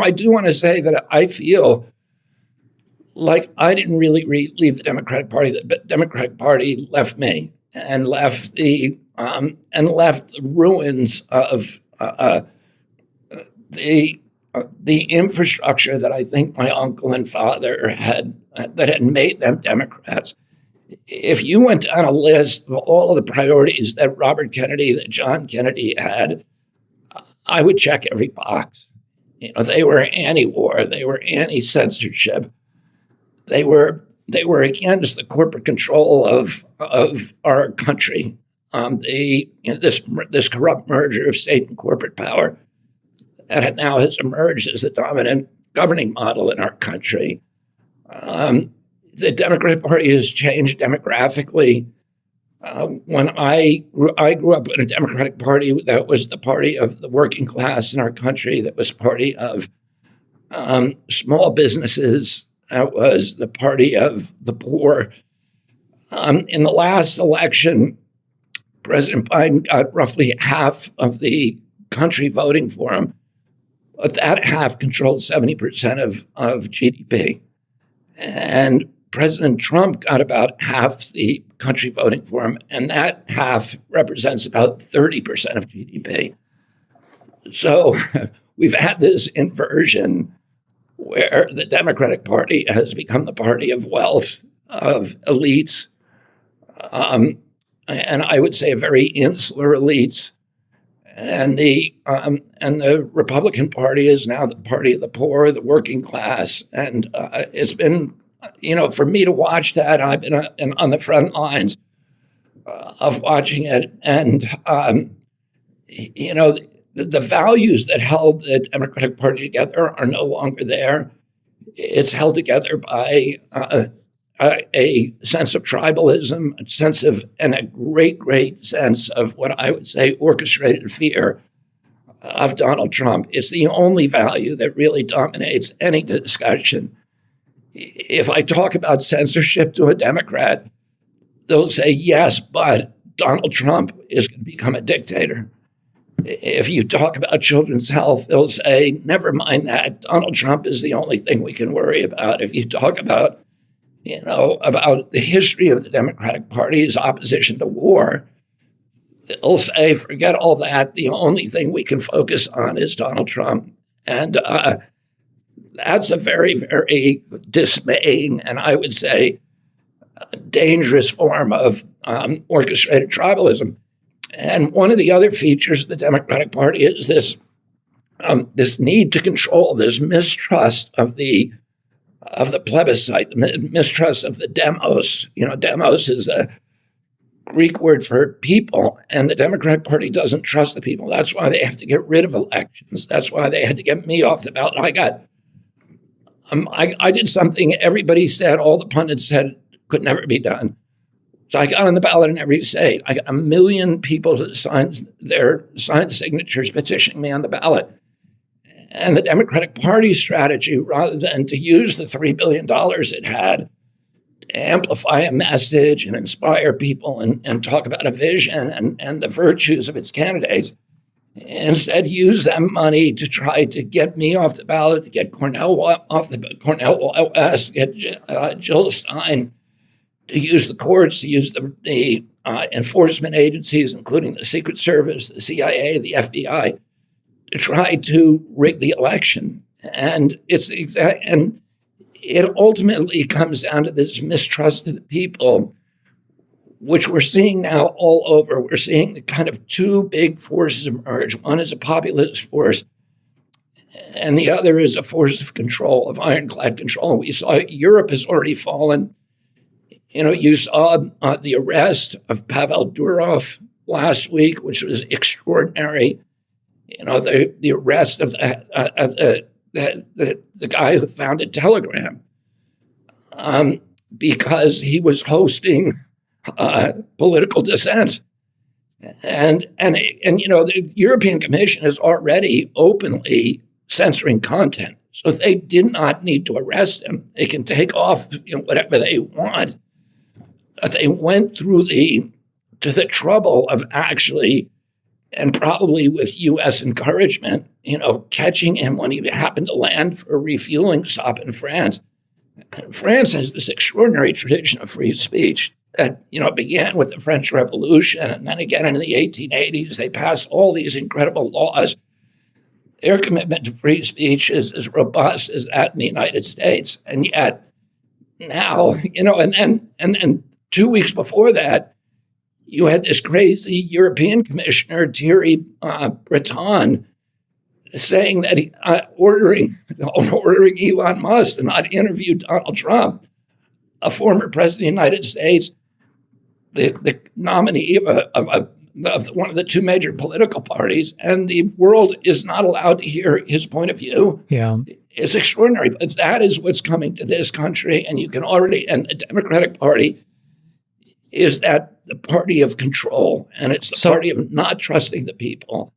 I do want to say that I feel like I didn't really leave the Democratic Party. The Democratic Party left me and left the ruins of the infrastructure that I think my uncle and father had made them Democrats. If you went down a list of all of the priorities that Robert Kennedy, that John Kennedy had, I would check every box. They were anti-war, they were anti-censorship, they were against the corporate control of our country. This corrupt merger of state and corporate power that now has emerged as the dominant governing model in our country. The Democratic Party has changed demographically. When I grew up in a Democratic Party that was the party of the working class in our country, that was party of small businesses, that was the party of the poor. In the last election, President Biden got roughly half of the country voting for him, but that half controlled 70% of GDP. And President Trump got about half the country voting for him, and that half represents about 30% of GDP. So we've had this inversion where the Democratic Party has become the party of wealth, of elites, and I would say very insular elites. And the Republican Party is now the party of the poor, the working class, and it's been, for me to watch that, I've been on the front lines of watching it, and the values that held the Democratic Party together are no longer there. It's held together by a sense of tribalism, and a great sense of what I would say orchestrated fear of Donald Trump. It's the only value that really dominates any discussion. If I talk about censorship to a Democrat, they'll say, yes, but Donald Trump is going to become a dictator. If you talk about children's health, they'll say, never mind that. Donald Trump is the only thing we can worry about. If you talk about the history of the Democratic Party's opposition to war, they'll say, forget all that. The only thing we can focus on is Donald Trump. And that's a very, very dismaying, and I would say dangerous form of orchestrated tribalism. And one of the other features of the Democratic Party is this need to control, this mistrust of the plebiscite, the mistrust of the demos. Demos is a Greek word for people, and the Democratic Party doesn't trust the people. That's why they have to get rid of elections. That's why they had to get me off the ballot. I did something everybody said, all the pundits said could never be done. So I got on the ballot in every state. I got 1 million people to sign signatures petitioning me on the ballot. And the Democratic Party strategy, rather than to use the $3 billion it had to amplify a message and inspire people and talk about a vision and the virtues of its candidates, instead use that money to try to get me off the ballot, to get Cornell West, get Jill Stein, to use the courts, to use the enforcement agencies, including the Secret Service, the CIA, the FBI, to try to rig the election. And it ultimately comes down to this mistrust of the people, which we're seeing now all over. We're seeing the kind of two big forces emerge. One is a populist force, and the other is a force of control, of ironclad control. We saw Europe has already fallen. You saw the arrest of Pavel Durov last week, which was extraordinary. The arrest of the guy who founded Telegram because he was hosting political dissent. And the European Commission is already openly censoring content. So they did not need to arrest him. They can take off whatever they want. But they went through to the trouble of actually and probably with U.S. encouragement, catching him when he happened to land for a refueling stop in France. And France has this extraordinary tradition of free speech that, began with the French Revolution. And then again in the 1880s, they passed all these incredible laws. Their commitment to free speech is as robust as that in the United States. And yet now, and 2 weeks before that, you had this crazy European commissioner, Thierry Breton, saying that ordering Elon Musk to not interview Donald Trump, a former president of the United States, the nominee of one of the two major political parties, and the world is not allowed to hear his point of view. Yeah. It's extraordinary, but that is what's coming to this country, and you can already, and the Democratic Party is that the party of control, and it's the party of not trusting the people.